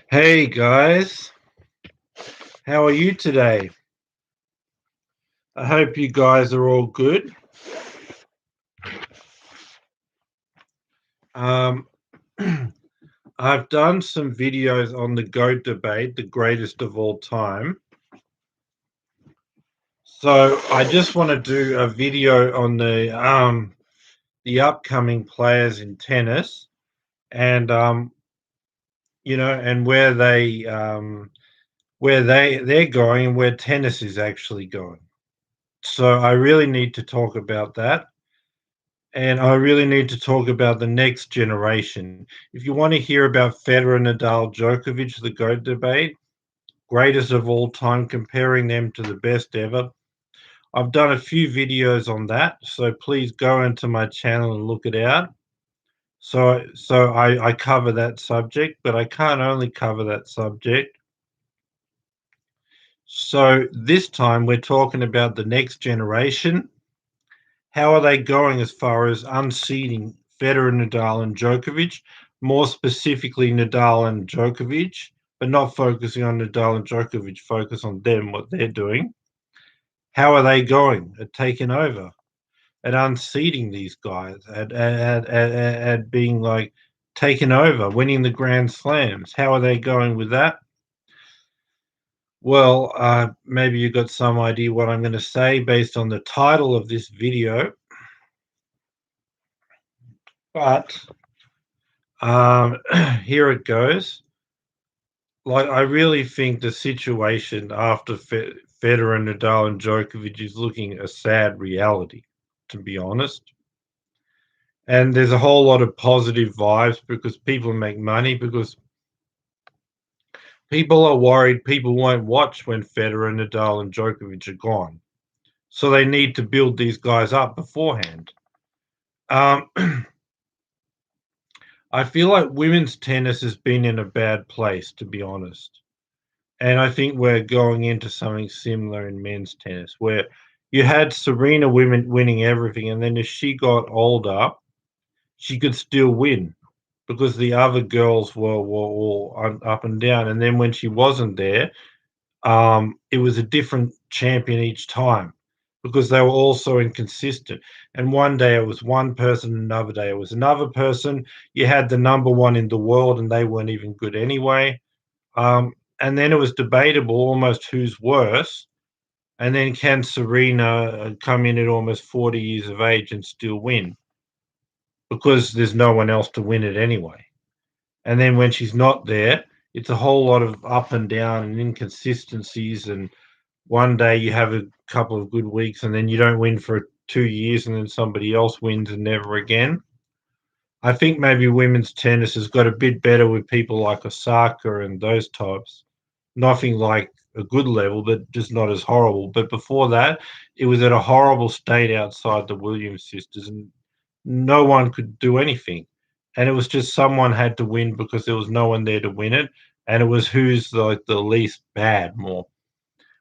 Hey guys, how are you today? I hope you guys are all good. Um, I've done some videos on the GOAT debate, the greatest of all time. So I just want to do a video on the upcoming players in tennis and and where they're going and where tennis is actually going. So I really need to talk about that. And I really need to talk about the next generation. If you want to hear about Federer, Nadal, Djokovic, the GOAT debate, greatest of all time, comparing them to the best ever, I've done a few videos on that. So please go into my channel and look it out. So I cover that subject, but I can't only cover that subject. So this time we're talking about the next generation. How are they going as far as unseating Federer, Nadal, and Djokovic? More specifically, Nadal and Djokovic, but not focusing on Nadal and Djokovic, focus on them, what they're doing. How are they going at taking over, at unseating these guys, at being like taken over, winning the Grand Slams? How are they going with that? Well, maybe you got some idea what I'm going to say based on the title of this video, but here it goes. Like, I really think the situation after Federer, Nadal, and Djokovic is looking a sad reality, to be honest. And there's a whole lot of positive vibes because people make money, because people are worried people won't watch when Federer, Nadal, and Djokovic are gone. So they need to build these guys up beforehand. Um, I feel like women's tennis has been in a bad place, to be honest. And I think we're going into something similar in men's tennis, where you had Serena winning everything, and then as she got older, she could still win because the other girls were all up and down. And then when she wasn't there, it was a different champion each time because they were all so inconsistent. And one day it was one person, another day it was another person. You had the number one in the world, and they weren't even good anyway. Um, and then it was debatable almost who's worse. And then can Serena come in at almost 40 years of age and still win? Because there's no one else to win it anyway. And then when she's not there, it's a whole lot of up and down and inconsistencies. And one day you have a couple of good weeks, and then you don't win for 2 years, and then somebody else wins and never again. I think maybe women's tennis has got a bit better with people like Osaka and those types. Nothing like a good level, but just not as horrible. But before that, it was at a horrible state outside the Williams sisters, and no one could do anything. And it was just someone had to win because there was no one there to win it, and it was who's like the least bad more.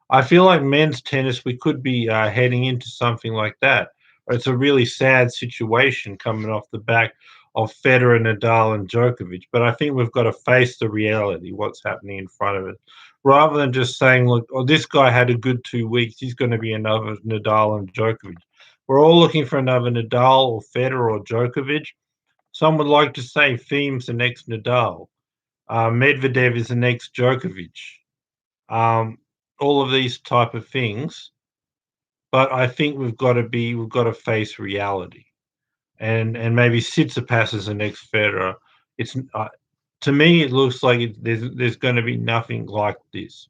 I feel like men's tennis, we could be heading into something like that. It's a really sad situation coming off the back of Federer, Nadal, and Djokovic. But I think we've got to face the reality, what's happening in front of it, rather than just saying, look, oh, this guy had a good 2 weeks, he's going to be another Nadal and Djokovic. We're all looking for another Nadal or Federer or Djokovic. Some would like to say Thiem's the next Nadal. Medvedev is the next Djokovic. Um, all of these type of things. But I think we've got to face reality, and maybe Tsitsipas is the next Federer. It's to me it looks like there's going to be nothing like this.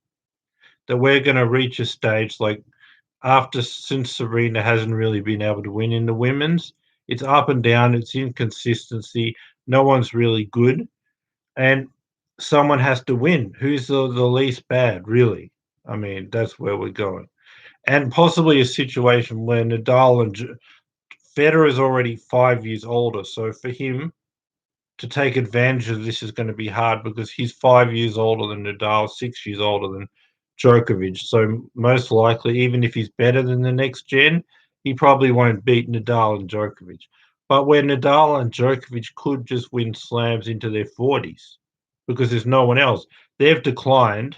That we're going to reach a stage like since Serena hasn't really been able to win in the women's. It's up and down. It's inconsistency. No one's really good, and someone has to win. Who's the least bad, really? I mean, that's where we're going. And possibly a situation where Nadal and Federer is already 5 years older. So for him to take advantage of this is going to be hard because he's 5 years older than Nadal, 6 years older than Djokovic. So most likely, even if he's better than the next gen, he probably won't beat Nadal and Djokovic. but where Nadal and Djokovic could just win slams into their 40s because there's no one else. They've declined.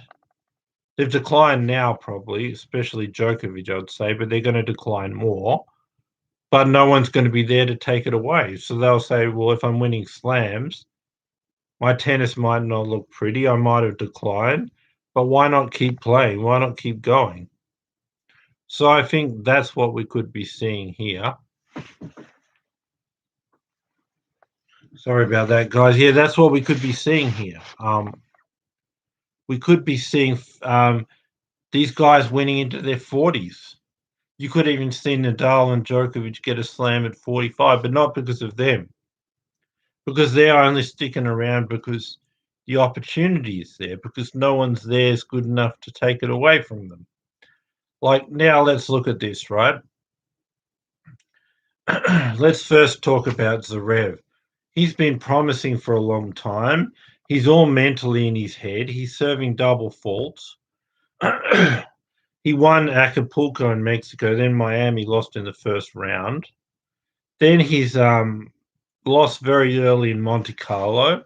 They've declined now, probably, especially Djokovic, I'd say, but they're going to decline more. But no one's going to be there to take it away. So they'll say, well, if I'm winning slams, my tennis might not look pretty. I might have declined, but why not keep playing? Why not keep going? So I think that's what we could be seeing here. Sorry about that, guys. Yeah, that's what we could be seeing here. We could be seeing these guys winning into their 40s. You could even see Nadal and Djokovic get a slam at 45, but not because of them, because they're only sticking around because the opportunity is there, because no one's there is good enough to take it away from them. Like, now let's look at this, right? Let's first talk about Zverev. He's been promising for a long time. He's all mentally in his head. He's serving double faults. He won Acapulco in Mexico, then Miami, lost in the first round. Then he's lost very early in Monte Carlo.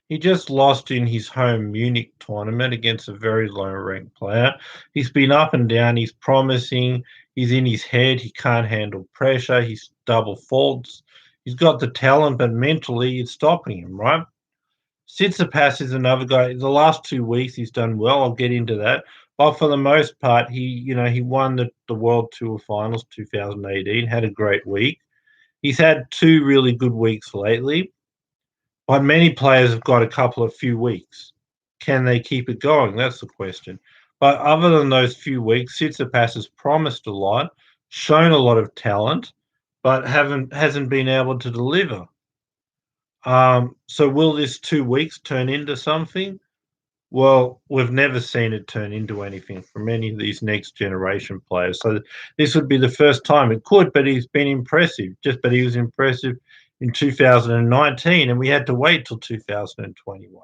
He just lost in his home Munich tournament against a very low-ranked player. He's been up and down. He's promising. He's in his head. He can't handle pressure. He's double faults. He's got the talent, but mentally it's stopping him, right? Tsitsipas is another guy. The last 2 weeks he's done well. I'll get into that. But for the most part, he won the World Tour Finals 2018, had a great week. He's had 2 really good weeks lately, but many players have got a couple of few weeks. Can they keep it going? That's the question. But other than those few weeks, Tsitsipas has promised a lot, shown a lot of talent, but hasn't been able to deliver. So will this 2 weeks turn into something? Well, we've never seen it turn into anything from any of these next generation players. So this would be the first time it could, but he's been impressive. But he was impressive in 2019, and we had to wait till 2021.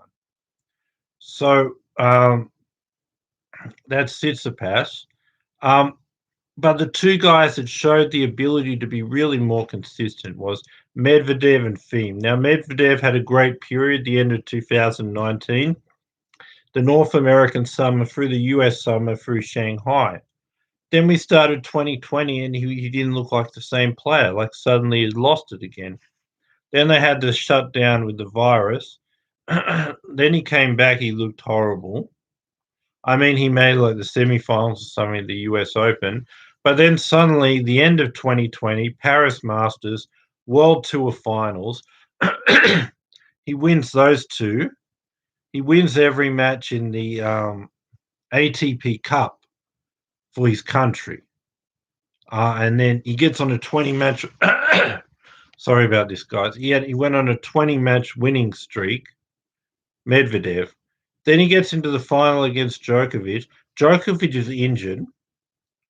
So that's Tsitsipas. But the 2 guys that showed the ability to be really more consistent was Medvedev and Thiem. Now, Medvedev had a great period the end of 2019. The North American summer through the US summer through Shanghai. Then we started 2020 and he didn't look like the same player, like suddenly he'd lost it again. Then they had to shut down with the virus. Then he came back, he looked horrible. I mean, he made like the semifinals or something at the US Open. But then suddenly, the end of 2020, Paris Masters, World Tour Finals, he wins those 2. He wins every match in the ATP Cup for his country. And then he gets on a 20-match. Sorry about this, guys. He went on a 20-match winning streak, Medvedev. Then he gets into the final against Djokovic. Djokovic is injured.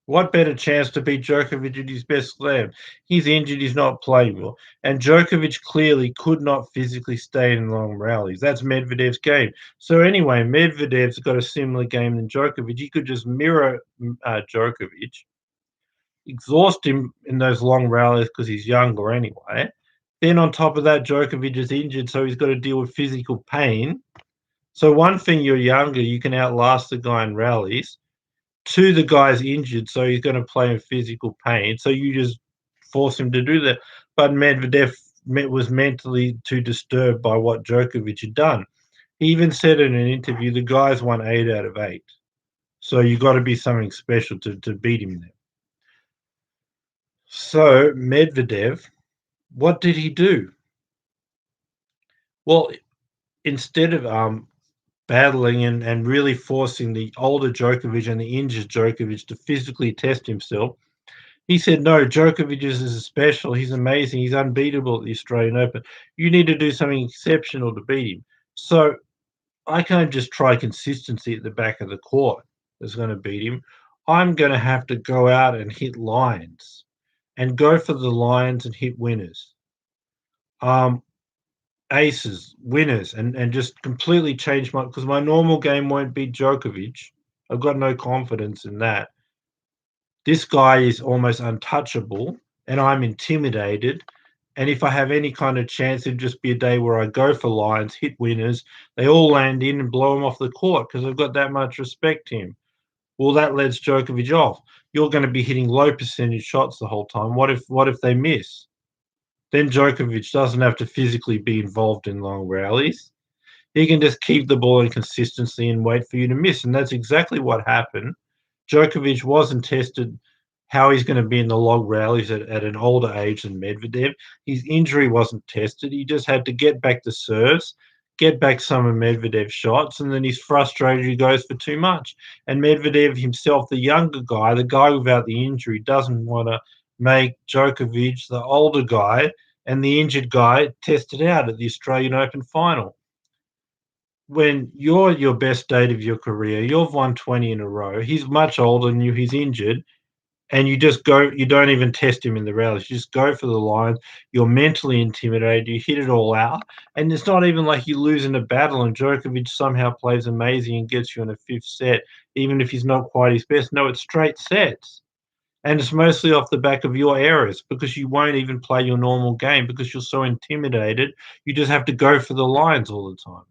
What better chance to beat Djokovic at his best slam? He's injured, he's not playing well. And Djokovic clearly could not physically stay in long rallies. That's Medvedev's game. So anyway, Medvedev's got a similar game than Djokovic. He could just mirror Djokovic, exhaust him in those long rallies because he's younger anyway. Then on top of that, Djokovic is injured, so he's got to deal with physical pain. So one thing, you're younger, you can outlast the guy in rallies. 2, the guy's injured, so he's going to play in physical pain. So you just force him to do that. But Medvedev was mentally too disturbed by what Djokovic had done. He even said in an interview, the guy's won 8 out of 8. So you got to be something special to beat him there. So Medvedev, what did he do? Well, instead of battling and really forcing the older Djokovic and the injured Djokovic to physically test himself, he said, no, Djokovic is special. He's amazing. He's unbeatable at the Australian Open. You need to do something exceptional to beat him. So I can't just try consistency at the back of the court that's going to beat him. I'm going to have to go out and hit lines and go for the lines and hit winners. Aces, winners, and just completely change because my normal game won't beat Djokovic. I've got no confidence in that. This guy is almost untouchable. and I'm intimidated. And if I have any kind of chance, it'd just be a day where I go for lines, hit winners, they all land in and blow him off the court because I've got that much respect to him. Well, that lets Djokovic off. You're going to be hitting low percentage shots the whole time. What if they miss? Then Djokovic doesn't have to physically be involved in long rallies. He can just keep the ball in consistency and wait for you to miss. And that's exactly what happened. Djokovic wasn't tested how he's going to be in the long rallies at an older age than Medvedev. His injury wasn't tested. He just had to get back the serves, get back some of Medvedev's shots, and then he's frustrated he goes for too much. And Medvedev himself, the younger guy, the guy without the injury, doesn't want to make Djokovic, the older guy, and the injured guy test it out at the Australian Open final. When you're at your best state of your career, you've won 20 in a row. He's much older than you, he's injured, and you just go, you don't even test him in the rallies. You just go for the line. You're mentally intimidated. You hit it all out. And it's not even like you lose in a battle and Djokovic somehow plays amazing and gets you in a fifth set, even if he's not quite his best. No, it's straight sets. And it's mostly off the back of your errors because you won't even play your normal game because you're so intimidated. You just have to go for the lines all the time.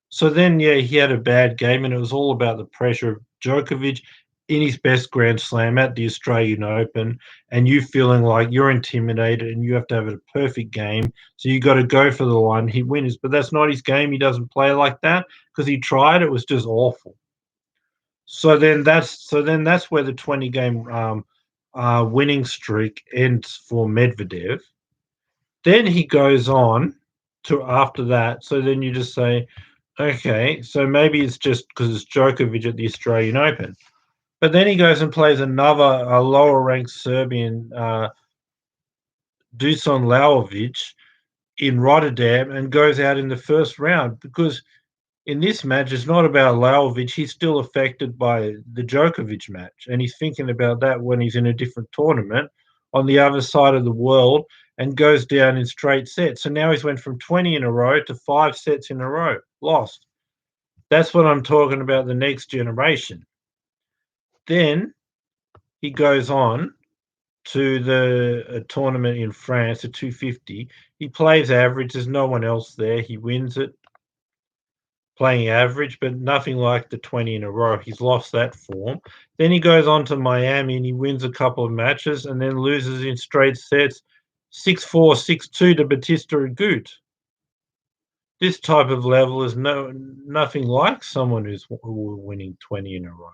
So then, yeah, he had a bad game, and it was all about the pressure of Djokovic in his best Grand Slam at the Australian Open, and you feeling like you're intimidated and you have to have a perfect game. So you got to go for the line. He wins, but that's not his game. He doesn't play like that because he tried. It was just awful. So then that's where the 20 game winning streak ends for Medvedev. Then he goes on to after that. So then you just say, okay, so maybe it's just because it's Djokovic at the Australian Open. But then he goes and plays another lower ranked Serbian, Dusan Lajovic, in Rotterdam and goes out in the first round because in this match, it's not about Lajovic. He's still affected by the Djokovic match. And he's thinking about that when he's in a different tournament on the other side of the world and goes down in straight sets. So now he's went from 20 in a row to 5 sets in a row, lost. That's what I'm talking about, the next generation. Then he goes on to the tournament in France, at 250. He plays average. There's no one else there. He wins it, playing average, but nothing like the 20 in a row. He's lost that form. Then he goes on to Miami and he wins a couple of matches and then loses in straight sets 6-4, 6-2 to Batista Agut. This type of level is nothing like someone who's winning 20 in a row.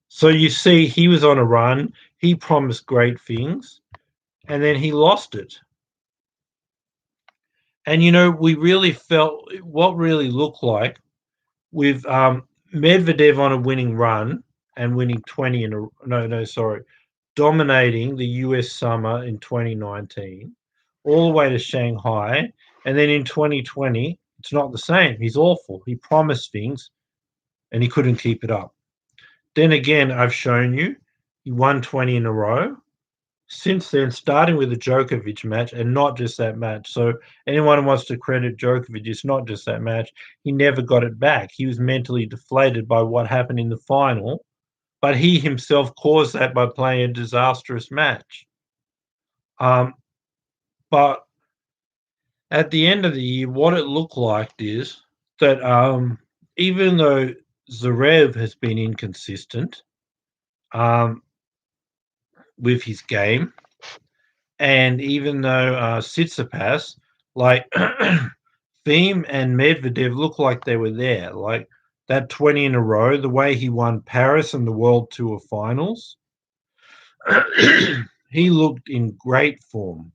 So you see, he was on a run. He promised great things, and then he lost it. And we really felt what really looked like with Medvedev on a winning run and winning 20 in a dominating the US summer in 2019, all the way to Shanghai, and then in 2020, it's not the same. He's awful. He promised things, and he couldn't keep it up. Then again, I've shown you, he won 20 in a row. Since then, starting with the Djokovic match, and not just that match. So anyone who wants to credit Djokovic, it's not just that match. He never got it back. He was mentally deflated by what happened in the final, but he himself caused that by playing a disastrous match. But at the end of the year, what it looked like is that even though Zverev has been inconsistent with his game, and even though Tsitsipas, like Thiem and Medvedev, look like they were there, like that 20 in a row, the way he won Paris and the World Tour finals, he looked in great form.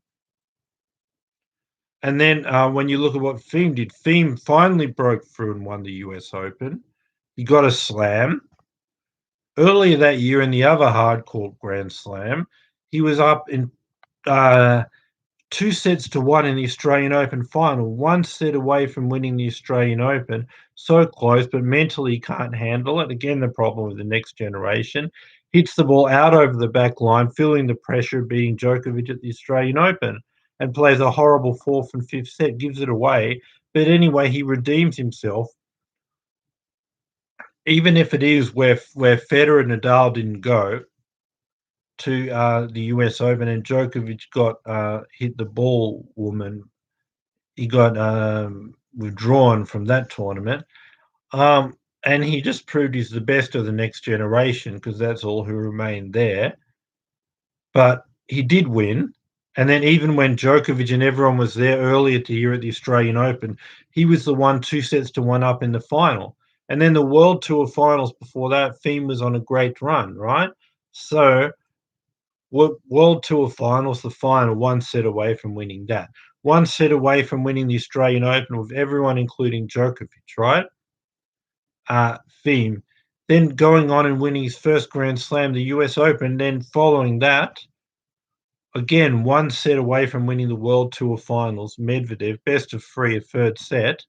And then when you look at what Thiem did, Thiem finally broke through and won the US Open. He got a slam. Earlier that year in the other hard-court Grand Slam, he was up in 2-1 in the Australian Open final, 1 set away from winning the Australian Open. So close, but mentally he can't handle it. Again, the problem with the next generation. Hits the ball out over the back line, feeling the pressure of beating Djokovic at the Australian Open, and plays a horrible 4th and 5th set, gives it away. But anyway, he redeems himself. Even if it is where Federer and Nadal didn't go, to the US Open, and Djokovic got hit the ball woman. He got withdrawn from that tournament. And he just proved he's the best of the next generation because that's all who remained there. But he did win. And then even when Djokovic and everyone was there earlier to hear at the Australian Open, he was the one 2-1 up in the final. And then the World Tour finals before that, Thiem was on a great run, right? So World Tour finals, the final, one set away from winning that. One set away from winning the Australian Open with everyone, including Djokovic, right? Thiem. Then going on and winning his first Grand Slam, the US Open. Then following that, again, one set away from winning the World Tour finals, Medvedev, best of three, a third set.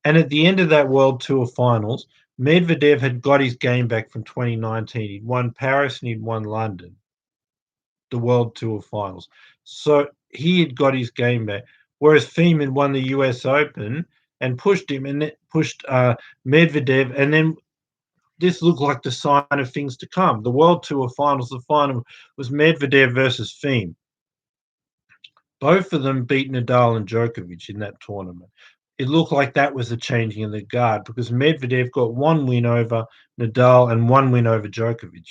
And at the end of that World Tour finals, Medvedev had got his game back from 2019. He'd won Paris and he'd won London, the World Tour finals. So he had got his game back. Whereas Thiem had won the US Open and pushed him and pushed Medvedev. And then this looked like the sign of things to come. The World Tour finals, the final was Medvedev versus Thiem. Both of them beat Nadal and Djokovic in that tournament. It looked like that was the changing of the guard because Medvedev got one win over Nadal and one win over Djokovic.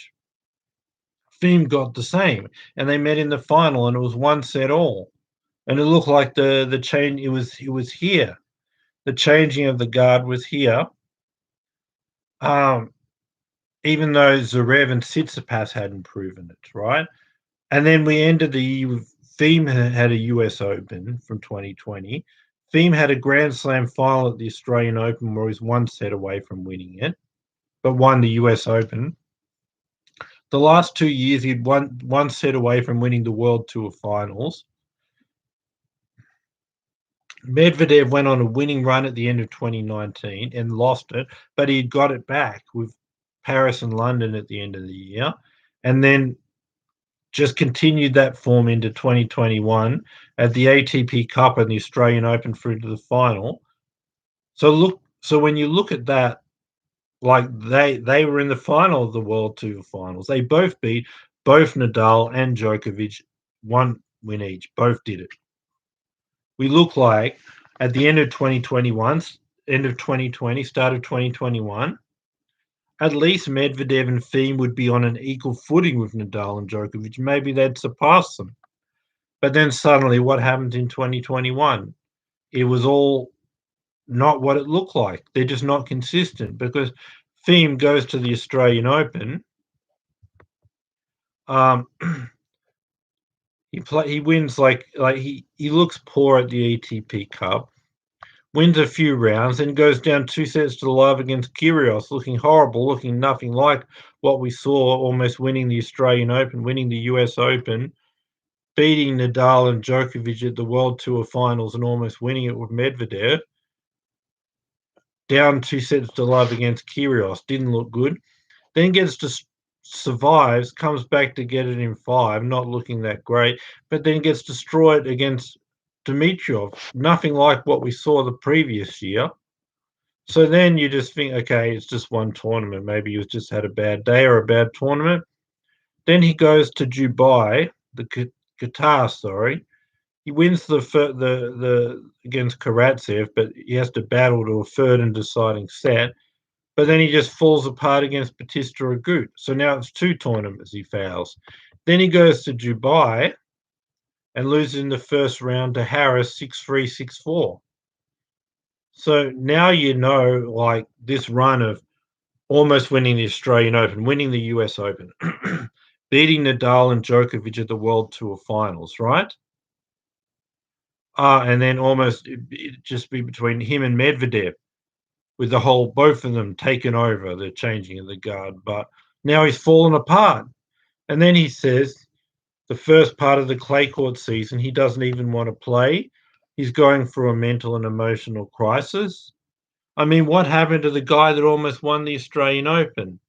Thiem got the same, and they met in the final, and it was one set all. And it looked like the change. It was here. The changing of the guard was here. Even though Zverev and Tsitsipas hadn't proven it, right? And then we ended the year with Thiem had a US Open from 2020. Thiem had a Grand Slam final at the Australian Open where he was one set away from winning it, but won the US Open. The last 2 years, he'd one set away from winning the World Tour finals. Medvedev went on a winning run at the end of 2019 and lost it, but he got it back with Paris and London at the end of the year, and then just continued that form into 2021 at the ATP Cup and the Australian Open through to the final. So when you look at that, like they were in the final of the World Tour finals. They both beat both Nadal and Djokovic, one win each. Both did it. We look like at the end of 2021, end of 2020, start of 2021, at least Medvedev and Thiem would be on an equal footing with Nadal and Djokovic. Maybe they'd surpass them. But then suddenly, what happened in 2021? It was all not what it looked like. They're just not consistent because Thiem goes to the Australian Open. He wins like he looks poor at the ATP Cup, wins a few rounds, and goes down 2-0 against Kyrgios, looking horrible, looking nothing like what we saw, almost winning the Australian Open, winning the US Open, beating Nadal and Djokovic at the World Tour finals and almost winning it with Medvedev. Down 2-0 against Kyrgios, didn't look good. Then survives, comes back to get it in 5, not looking that great, but then gets destroyed against Dimitrov, nothing like what we saw the previous year. So then you just think, okay, it's just one tournament. Maybe he's just had a bad day or a bad tournament. Then he goes to Dubai, Qatar, sorry. He wins the against Karatsev, but he has to battle to a third and deciding set. But then he just falls apart against Bautista Agut. So now it's 2 tournaments he fails. Then he goes to Dubai and loses in the first round to Harris 6-3, 6-4. So now you know, like, this run of almost winning the Australian Open, winning the US Open, beating Nadal and Djokovic at the World Tour finals, right? And then almost it just be between him and Medvedev, with both of them taken over, the changing of the guard. But now he's fallen apart. And then he says the first part of the clay court season, he doesn't even want to play. He's going through a mental and emotional crisis. I mean, what happened to the guy that almost won the Australian Open?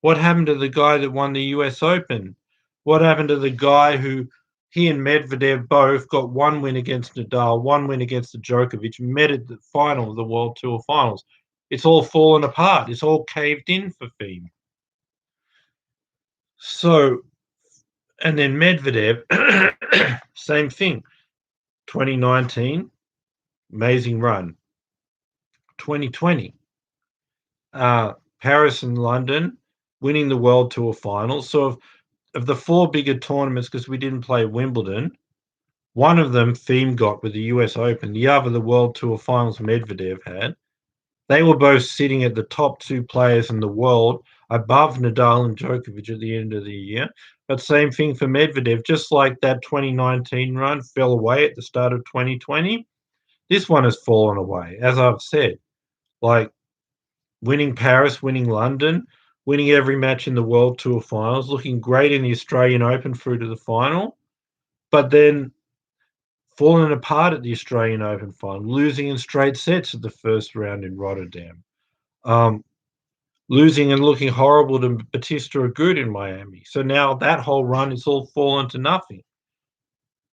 What happened to the guy that won the US Open? What happened to the guy who he and Medvedev both got one win against Nadal, one win against the Djokovic, met at the final of the World Tour finals? It's all fallen apart. It's all caved in for Thiem. So And then Medvedev, same thing. 2019, amazing run. 2020, Paris and London, winning the World Tour finals. So of the four bigger tournaments, because we didn't play Wimbledon, one of them Thiem got with the US Open, the other the World Tour finals Medvedev had. They were both sitting at the top two players in the world above Nadal and Djokovic at the end of the year. But same thing for Medvedev, just like that 2019 run fell away at the start of 2020. This one has fallen away, as I've said. Like winning Paris, winning London, winning every match in the World Tour finals, looking great in the Australian Open through to the final, but then falling apart at the Australian Open final, losing in straight sets at the first round in Rotterdam. Losing and looking horrible to Batista Agut in Miami. So now that whole run is all fallen to nothing.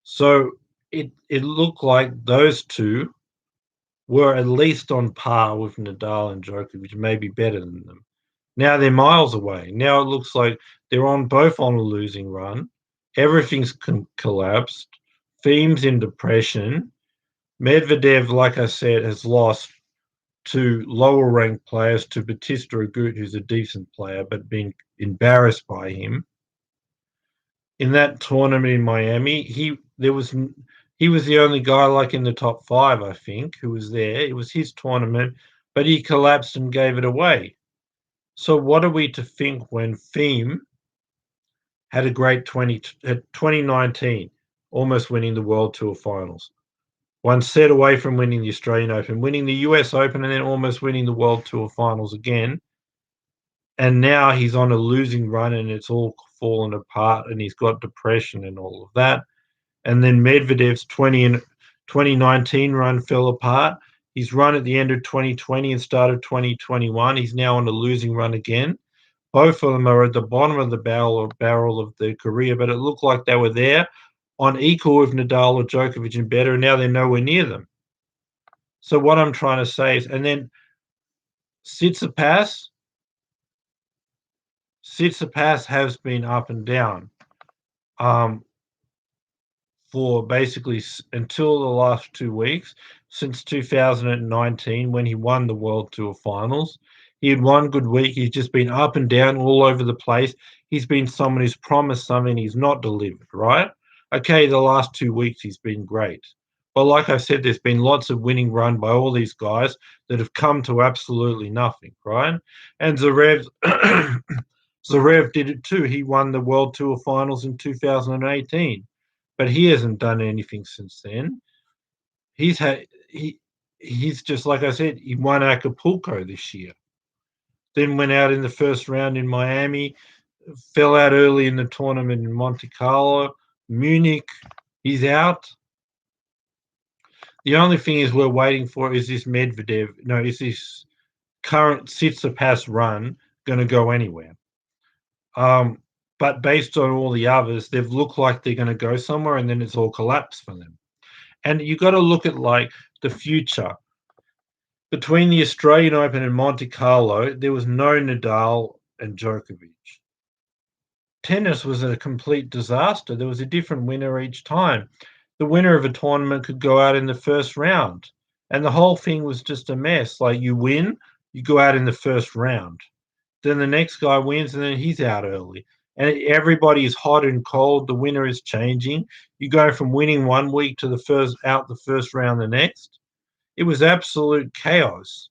So it looked like those two were at least on par with Nadal and Djokovic, maybe better than them. Now they're miles away. Now it looks like they're both on a losing run. Everything's collapsed. Thiem's in depression. Medvedev, like I said, has lost to lower ranked players, to Batista Agut, who's a decent player, but being embarrassed by him. In that tournament in Miami, he was the only guy like in the top five, I think, who was there. It was his tournament, but he collapsed and gave it away. So what are we to think when Thiem had a great 2019, almost winning the World Tour finals? One set away from winning the Australian Open, winning the US Open, and then almost winning the World Tour finals again. And now he's on a losing run and it's all fallen apart and he's got depression and all of that. And then Medvedev's 2019 run fell apart. He's run at the end of 2020 and started 2021. He's now on a losing run again. Both of them are at the bottom of the barrel of their career, but it looked like they were there on equal with Nadal or Djokovic and better, and now they're nowhere near them. So what I'm trying to say is, and then Tsitsipas has been up and down for basically until the last 2 weeks, since 2019 when he won the World Tour finals. He had one good week. He's just been up and down all over the place. He's been someone who's promised something he's not delivered, right? Okay, the last 2 weeks he's been great. But like I said, there's been lots of winning run by all these guys that have come to absolutely nothing, right? And Zverev did it too. He won the World Tour finals in 2018, but he hasn't done anything since then. He's just, like I said, he won Acapulco this year. Then went out in the first round in Miami, fell out early in the tournament in Monte Carlo. Munich, he's out. The only thing is we're waiting for is this is this current Tsitsipas run going to go anywhere? But based on all the others, they've looked like they're going to go somewhere and then it's all collapsed for them. And you got to look at like the future. Between the Australian Open and Monte Carlo, there was no Nadal and Djokovic. Tennis was a complete disaster. There was a different winner each time. The winner of a tournament could go out in the first round, and the whole thing was just a mess. Like you win, you go out in the first round. Then the next guy wins, and then he's out early. And everybody is hot and cold. The winner is changing. You go from winning one week to the first round the next. It was absolute chaos.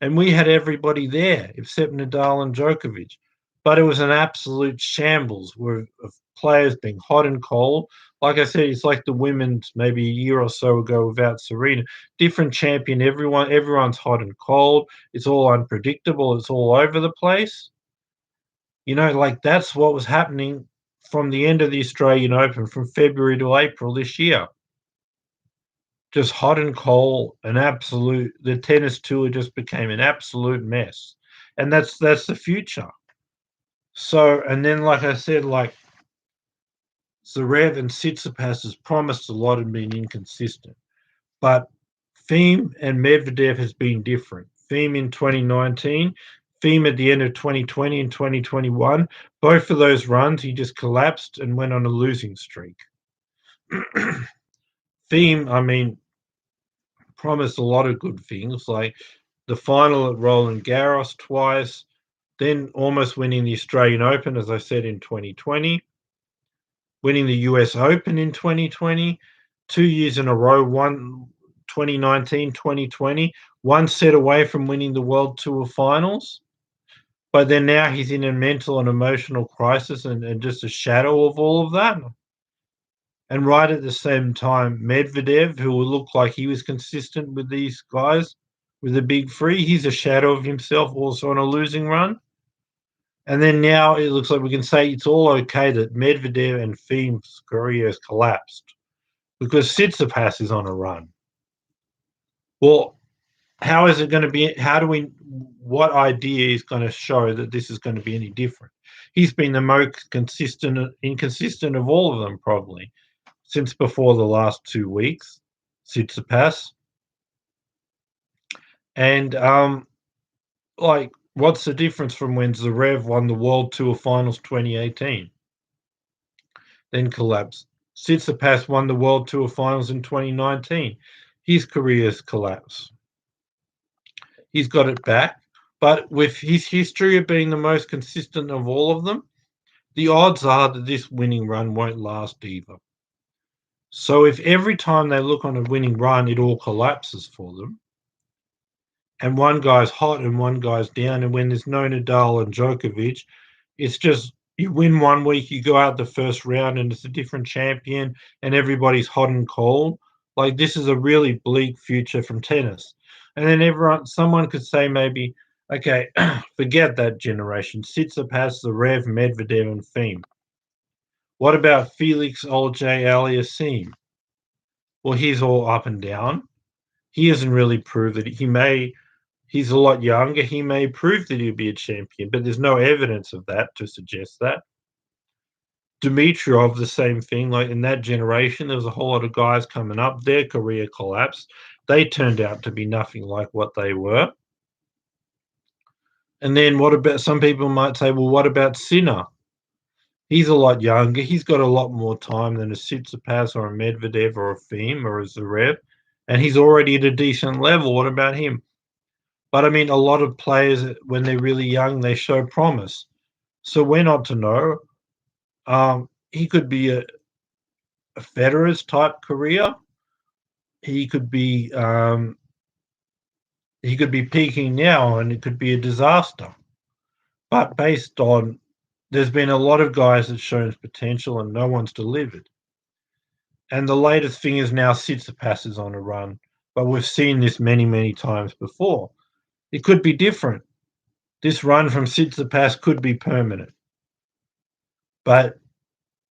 And we had everybody there except Nadal and Djokovic. But it was an absolute shambles of players being hot and cold. Like I said, it's like the women's maybe a year or so ago without Serena. Different champion, everyone's hot and cold. It's all unpredictable. It's all over the place. Like that's what was happening from the end of the Australian Open from February to April this year. Just hot and cold, the tennis tour just became an absolute mess. And that's the future. So, and then, like I said, like Zverev and Tsitsipas has promised a lot and been inconsistent. But Thiem and Medvedev has been different. Thiem in 2019 Thiem at the end of 2020 and 2021. Both of those runs, he just collapsed and went on a losing streak. Thiem, I mean, promised a lot of good things, like the final at Roland Garros twice, then almost winning the Australian Open, as I said, in 2020, winning the US Open in 2020, 2 years in a row, 2019, 2020, one set away from winning the World Tour finals. But then now he's in a mental and emotional crisis and just a shadow of all of that. And right at the same time, Medvedev, who will look like he was consistent with these guys, with the big three, he's a shadow of himself, also on a losing run. And then now it looks like we can say it's all okay that Medvedev and Thiem's career has collapsed because Tsitsipas is on a run. Well, how is it going to be? What idea is going to show that this is going to be any different? He's been the most inconsistent of all of them, probably, since before the last 2 weeks, Tsitsipas. And, like, what's the difference from when Zverev won the World Tour Finals 2018? Then collapsed. Tsitsipas won the World Tour Finals in 2019. His career's collapsed. He's got it back, but with his history of being the most consistent of all of them, the odds are that this winning run won't last either. So if every time they look on a winning run, it all collapses for them, and one guy's hot and one guy's down, and when there's no Nadal and Djokovic, it's just you win one week, you go out the first round, and it's a different champion, and everybody's hot and cold. Like, this is a really bleak future from tennis. And then someone could say maybe, okay, forget that generation. Tsitsipas, Zverev, Medvedev, and Thiem. What about Felix Auger-Aliassime? Well, he's all up and down. He hasn't really proved that he's a lot younger. He may prove that he'll be a champion, but there's no evidence of that to suggest that. Dimitrov, the same thing. Like, in that generation, there was a whole lot of guys coming up. Their career collapsed. They turned out to be nothing like what they were. And then what about, some people might say, well, what about Sinner? He's a lot younger. He's got a lot more time than a Tsitsipas or a Medvedev or a Thiem or a Zverev, and he's already at a decent level. What about him? But I mean, a lot of players, when they're really young, they show promise. So we're not to know. He could be a Federer's type career. He could be peaking now, and it could be a disaster. But based on, there's been a lot of guys that shown potential, and no one's delivered. And the latest thing is now Tsitsipas is on a run, but we've seen this many, many times before. It could be different. This run from Tsitsipas could be permanent. But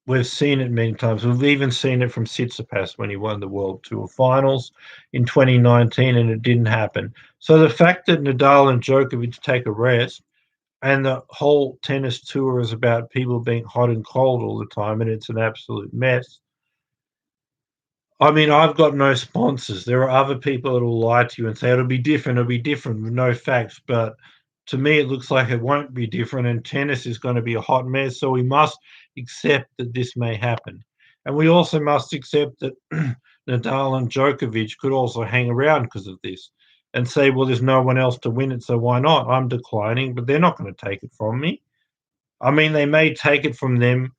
we've seen it many times. We've even seen it from Tsitsipas when he won the World Tour Finals in 2019, and it didn't happen. So the fact that Nadal and Djokovic take a rest, and the whole tennis tour is about people being hot and cold all the time, and it's an absolute mess. I mean, I've got no sponsors. There are other people that will lie to you and say it'll be different with no facts. But to me, it looks like it won't be different, and tennis is going to be a hot mess. So we must accept that this may happen. And we also must accept that Nadal and Djokovic could also hang around because of this and say, well, there's no one else to win it, so why not? I'm declining, but they're not going to take it from me. I mean, they may take it from them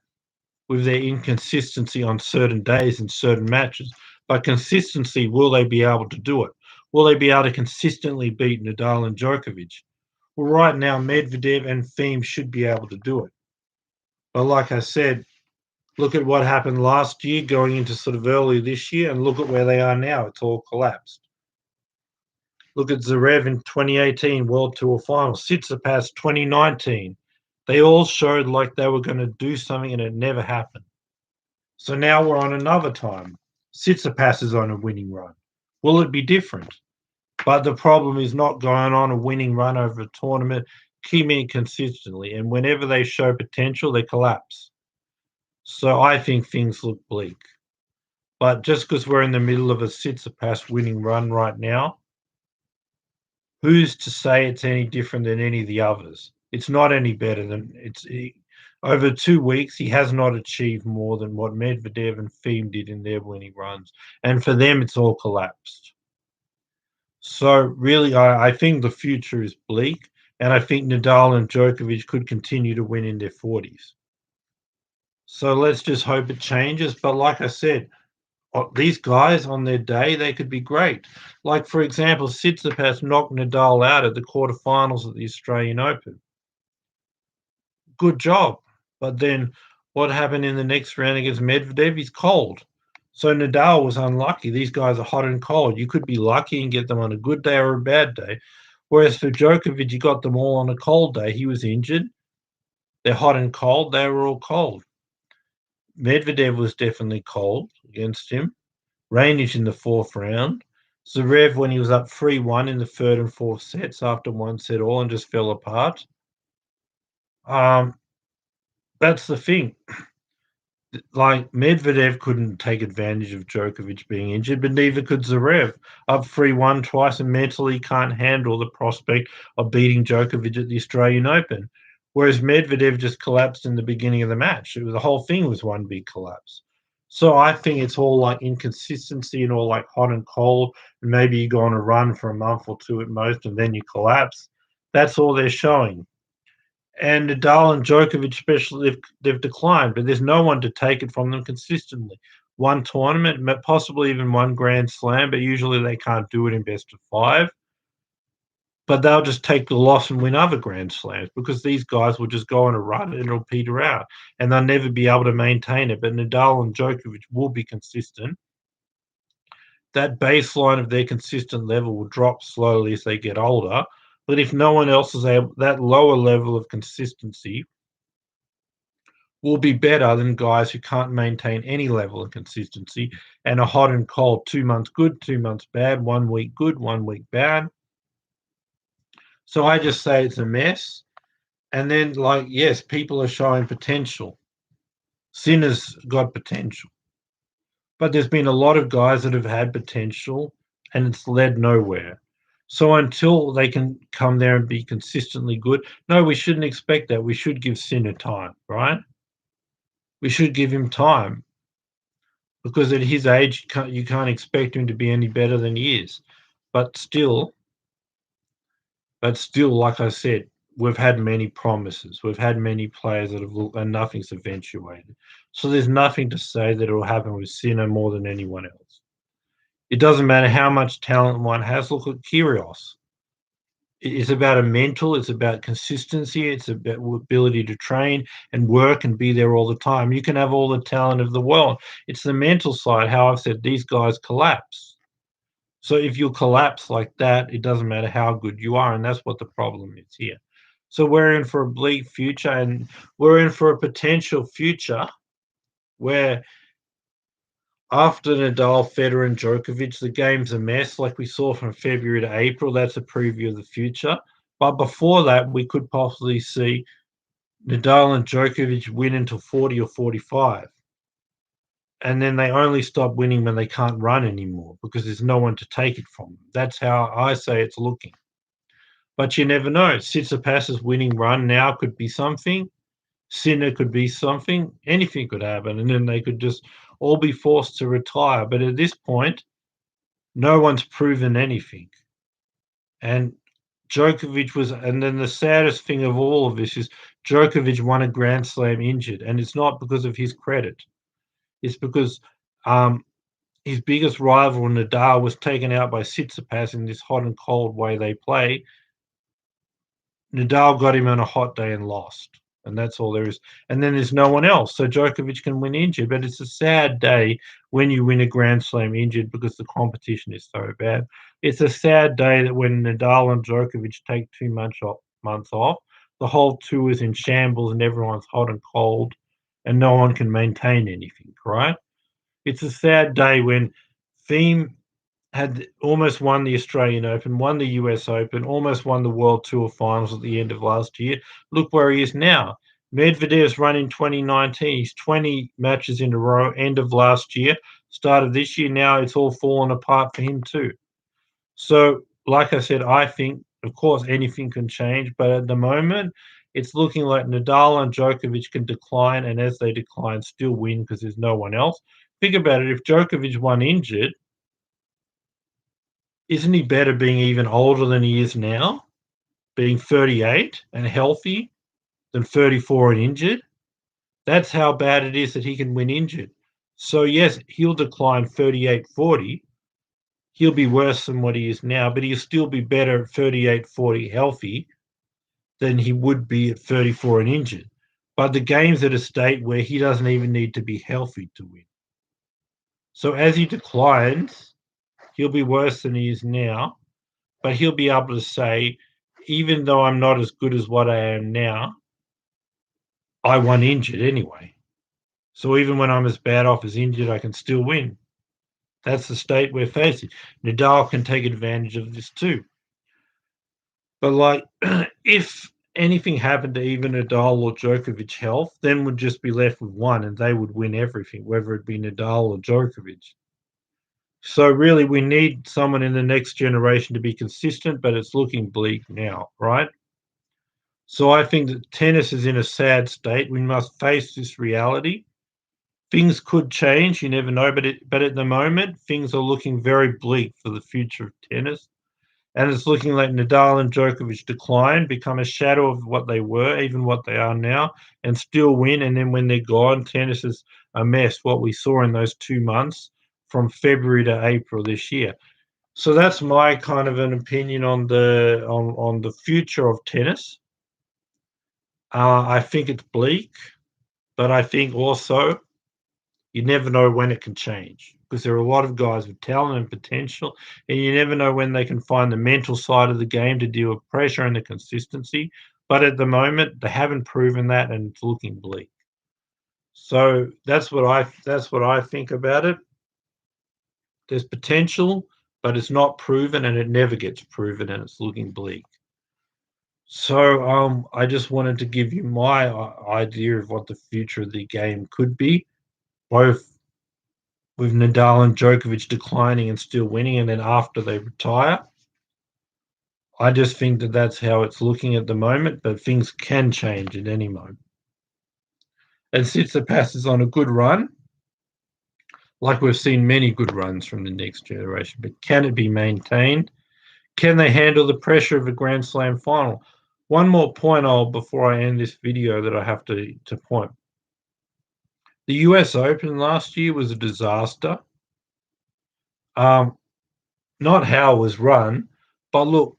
with their inconsistency on certain days and certain matches. But consistency, will they be able to do it? Will they be able to consistently beat Nadal and Djokovic? Well, right now, Medvedev and Thiem should be able to do it. But like I said, look at what happened last year going into sort of early this year, and look at where they are now. It's all collapsed. Look at Zverev in 2018 World Tour Finals, Tsitsipas 2019. They all showed like they were going to do something, and it never happened. So now we're on another time. Tsitsipas is on a winning run. Will it be different? But the problem is not going on a winning run over a tournament, keeping it consistently. And whenever they show potential, they collapse. So I think things look bleak. But just because we're in the middle of a Tsitsipas winning run right now, who's to say it's any different than any of the others? It's not any better than over 2 weeks. He has not achieved more than what Medvedev and Thiem did in their winning runs, and for them, it's all collapsed. So really, I think the future is bleak, and I think Nadal and Djokovic could continue to win in their 40s. So let's just hope it changes. But like I said, these guys on their day, they could be great. Like, for example, Tsitsipas knocked Nadal out at the quarterfinals of the Australian Open. Good job. But then what happened in the next round against Medvedev? He's cold. So Nadal was unlucky. These guys are hot and cold. You could be lucky and get them on a good day or a bad day. Whereas for Djokovic, you got them all on a cold day. He was injured. They're hot and cold. They were all cold. Medvedev was definitely cold against him. Raonic in the fourth round. Zverev when he was up 3-1 in the third and fourth sets after one set all and just fell apart. That's the thing. Like Medvedev couldn't take advantage of Djokovic being injured, but neither could Zverev. Up 3-1 twice and mentally can't handle the prospect of beating Djokovic at the Australian Open. Whereas Medvedev just collapsed in the beginning of the match. The whole thing was one big collapse. So I think it's all like inconsistency and all like hot and cold. And maybe you go on a run for a month or two at most, and then you collapse. That's all they're showing. And Nadal and Djokovic, especially, they've declined, but there's no one to take it from them consistently. One tournament, possibly even one Grand Slam, but usually they can't do it in best of five. But they'll just take the loss and win other Grand Slams because these guys will just go on a run and it'll peter out, and they'll never be able to maintain it. But Nadal and Djokovic will be consistent. That baseline of their consistent level will drop slowly as they get older. But if no one else is able, that lower level of consistency will be better than guys who can't maintain any level of consistency and are hot and cold. 2 months good, 2 months bad, 1 week good, 1 week bad. So I just say it's a mess. And then, like, yes, people are showing potential. Sinner's got potential. But there's been a lot of guys that have had potential and it's led nowhere. So until they can come there and be consistently good, no, we shouldn't expect that. We should give Sinner time, right? We should give him time because at his age, you can't expect him to be any better than he is. But still, like I said, we've had many promises. We've had many players that have looked, and nothing's eventuated. So there's nothing to say that it'll happen with Sinner more than anyone else. It doesn't matter how much talent one has. Look at Kyrgios. It's about a mental, it's about consistency, it's about ability to train and work and be there all the time. You can have all the talent of the world. It's the mental side, how I've said these guys collapse. So if you collapse like that, it doesn't matter how good you are, and that's what the problem is here. So we're in for a bleak future, and we're in for a potential future where after Nadal, Federer, and Djokovic, the game's a mess, like we saw from February to April. That's a preview of the future. But before that, we could possibly see Nadal and Djokovic win until 40 or 45. And then they only stop winning when they can't run anymore because there's no one to take it from them. That's how I say it's looking. But you never know. Tsitsipas's winning run now could be something. Sinner could be something. Anything could happen. And then they could just all be forced to retire. But at this point, no one's proven anything. And Djokovic was, and then the saddest thing of all of this is Djokovic won a Grand Slam injured. And it's not because of his credit. It's because his biggest rival, Nadal, was taken out by Tsitsipas in this hot and cold way they play. Nadal got him on a hot day and lost. And that's all there is. And then there's no one else. So Djokovic can win injured. But it's a sad day when you win a Grand Slam injured because the competition is so bad. It's a sad day that when Nadal and Djokovic take 2 months off, the whole tour is in shambles and everyone's hot and cold and no one can maintain anything, right? It's a sad day when Thiem had almost won the Australian Open, won the US Open, almost won the World Tour finals at the end of last year. Look where he is now. Medvedev's run in 2019. He's 20 matches in a row, end of last year, start of this year. Now it's all fallen apart for him too. So, like I said, I think Of course, anything can change, but at the moment, it's looking like Nadal and Djokovic can decline, and as they decline, still win because there's no one else. Think about it, if Djokovic won injured, isn't he better being even older than he is now, being 38 and healthy than 34 and injured? That's how bad it is that he can win injured. So, yes, he'll decline 38, 40. He'll be worse than what he is now, but he'll still be better at 38, 40 healthy than he would be at 34 and injured. But the game's at a state where he doesn't even need to be healthy to win. So as he declines, he'll be worse than he is now, but he'll be able to say, even though I'm not as good as what I am now, I won injured anyway. So even when I'm as bad off as injured, I can still win. That's the state we're facing. Nadal can take advantage of this too. But like, if anything happened to even Nadal or Djokovic health, then we'd just be left with one, and they would win everything, whether it be Nadal or Djokovic. So really, we need someone in the next generation to be consistent, but it's looking bleak now, right? So I think that tennis is in a sad state. We must face this reality. Things could change, you never know, but at the moment, things are looking very bleak for the future of tennis. And it's looking like Nadal and Djokovic decline, become a shadow of what they were, even what they are now, and still win. And then when they're gone, tennis is a mess, what we saw in those 2 months from February to April this year. So that's my kind of an opinion on the future of tennis. I think it's bleak, but I think also you never know when it can change because there are a lot of guys with talent and potential, and you never know when they can find the mental side of the game to deal with pressure and the consistency. But at the moment, they haven't proven that, and it's looking bleak. So that's what I think about it. There's potential, but it's not proven, and it never gets proven, and it's looking bleak. So I just wanted to give you my idea of what the future of the game could be, both with Nadal and Djokovic declining and still winning, and then after they retire. I just think that that's how it's looking at the moment, but things can change at any moment. And Tsitsipas is on a good run, like we've seen many good runs from the next generation, but can it be maintained? Can they handle the pressure of a Grand Slam final? One more point before I end this video that I have to point. The US Open last year was a disaster. Not how it was run, but look,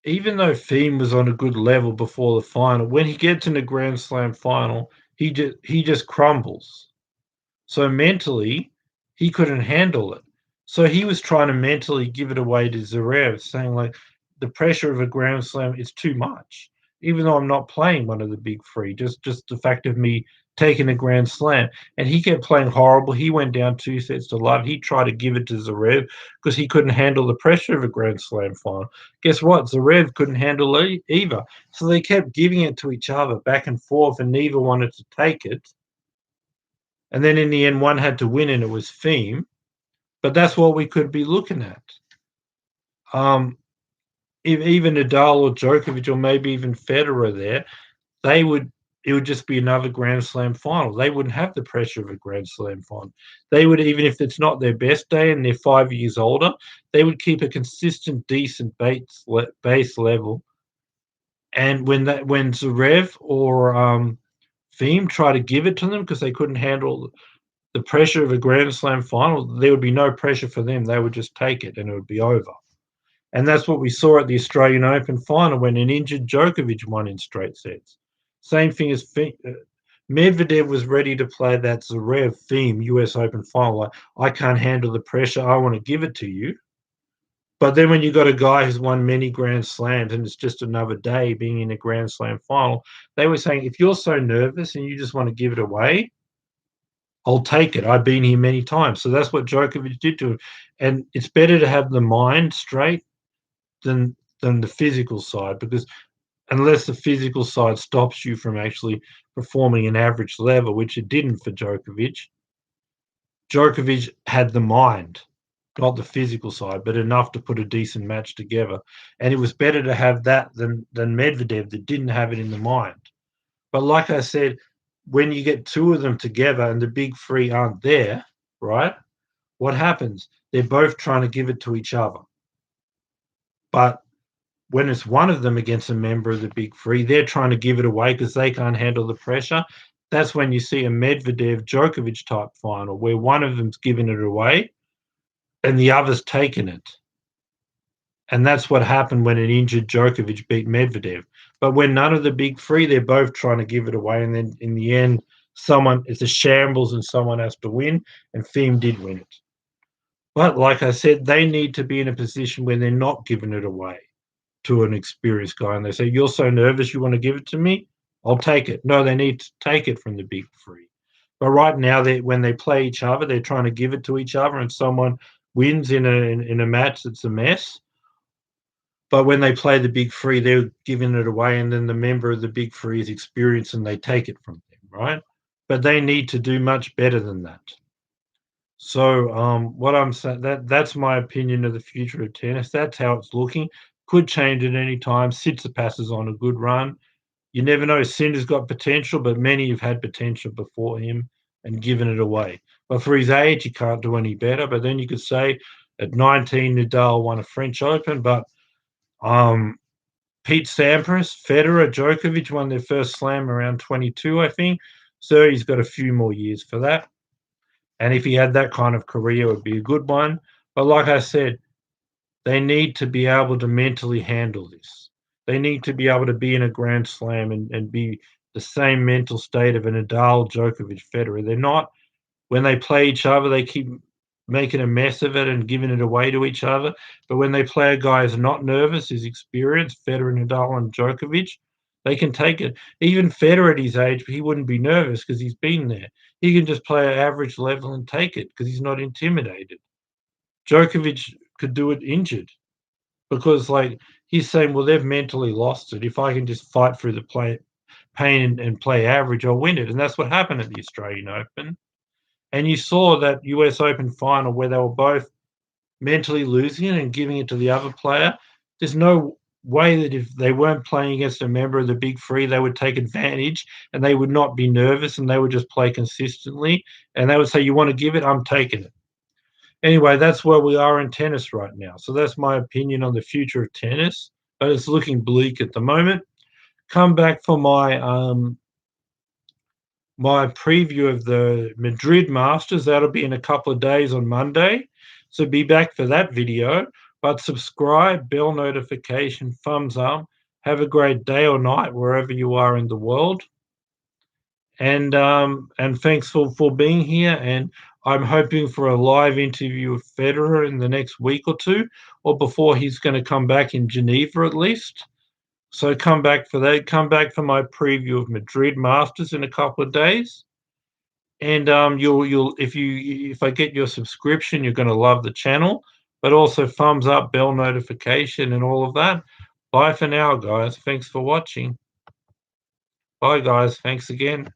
even though Thiem was on a good level before the final, when he gets in the Grand Slam final, he just crumbles. So mentally, he couldn't handle it. So he was trying to mentally give it away to Zverev, saying like, the pressure of a Grand Slam is too much. Even though I'm not playing one of the big three, just the fact of me taking a Grand Slam. And he kept playing horrible. He went down 2-0. He tried to give it to Zverev because he couldn't handle the pressure of a Grand Slam final. Guess what? Zverev couldn't handle either. So they kept giving it to each other back and forth, and neither wanted to take it. And then in the end, one had to win, and it was Thiem. But that's what we could be looking at. If even Nadal or Djokovic or maybe even Federer there, it would just be another Grand Slam final. They wouldn't have the pressure of a Grand Slam final. They would, even if it's not their best day and they're 5 years older, they would keep a consistent, decent base level. And when Zverev or Thiem try to give it to them because they couldn't handle the pressure of a Grand Slam final, there would be no pressure for them. They would just take it and it would be over. And that's what we saw at the Australian Open final when an injured Djokovic won in straight sets. Same thing as Medvedev was ready to play that Zverev Thiem US Open final. Like, I can't handle the pressure. I want to give it to you. But then when you got a guy who's won many Grand Slams and it's just another day being in a Grand Slam final, they were saying, if you're so nervous and you just want to give it away, I'll take it. I've been here many times. So that's what Djokovic did to him. And it's better to have the mind straight than the physical side, because unless the physical side stops you from actually performing an average level, which it didn't for Djokovic, Djokovic had the mind. not the physical side, but enough to put a decent match together. And it was better to have that than Medvedev that didn't have it in the mind. But like I said, when you get two of them together and the big three aren't there, right? What happens? They're both trying to give it to each other. But when it's one of them against a member of the big three, they're trying to give it away because they can't handle the pressure. That's when you see a Medvedev Djokovic type final where one of them's giving it away and the other's taking it. And that's what happened when an injured Djokovic beat Medvedev. But when none of the big three, they're both trying to give it away. And then in the end, it's a shambles and someone has to win. And Thiem did win it. But like I said, they need to be in a position where they're not giving it away to an experienced guy. And they say, "You're so nervous, you want to give it to me? I'll take it." No, they need to take it from the big three. But right now, when they play each other, they're trying to give it to each other, and someone wins in a match that's a mess. But when they play the big three, they're giving it away, and then the member of the big three is experienced, and they take it from them, right? But they need to do much better than that. So, what I'm saying that's my opinion of the future of tennis. That's how it's looking. Could change at any time. Tsitsipas is on a good run. You never know. Sinner's got potential, but many have had potential before him and given it away. But for his age, he can't do any better. But then you could say at 19, Nadal won a French Open, but Pete Sampras, Federer, Djokovic won their first slam around 22, I think. So he's got a few more years for that. And if he had that kind of career, it would be a good one. But like I said, they need to be able to mentally handle this. They need to be able to be in a Grand Slam and be the same mental state of a Nadal, Djokovic, Federer. They're not. When they play each other, they keep making a mess of it and giving it away to each other. But when they play a guy who's not nervous, is experienced, Federer, Nadal, and Djokovic, they can take it. Even Federer at his age, he wouldn't be nervous because he's been there. He can just play at average level and take it because he's not intimidated. Djokovic could do it injured because, like, he's saying, well, they've mentally lost it. If I can just fight through the pain and play average, I'll win it. And that's what happened at the Australian Open. And you saw that US Open final where they were both mentally losing it and giving it to the other player. There's no way that if they weren't playing against a member of the big three, they would take advantage and they would not be nervous and they would just play consistently. And they would say, "You want to give it? I'm taking it." Anyway, that's where we are in tennis right now. So that's my opinion on the future of tennis, but it's looking bleak at the moment. Come back for my preview of the Madrid Masters. That'll be in a couple of days on Monday. So be back for that video. But subscribe, bell notification, thumbs up. Have a great day or night wherever you are in the world. And thanks for being here. And I'm hoping for a live interview with Federer in the next week or two, or before he's going to come back in Geneva at least. So come back for that. Come back for my preview of Madrid Masters in a couple of days. And you'll if I get your subscription, you're going to love the channel. But also thumbs up, bell notification, and all of that. Bye for now, guys. Thanks for watching. Bye, guys. Thanks again.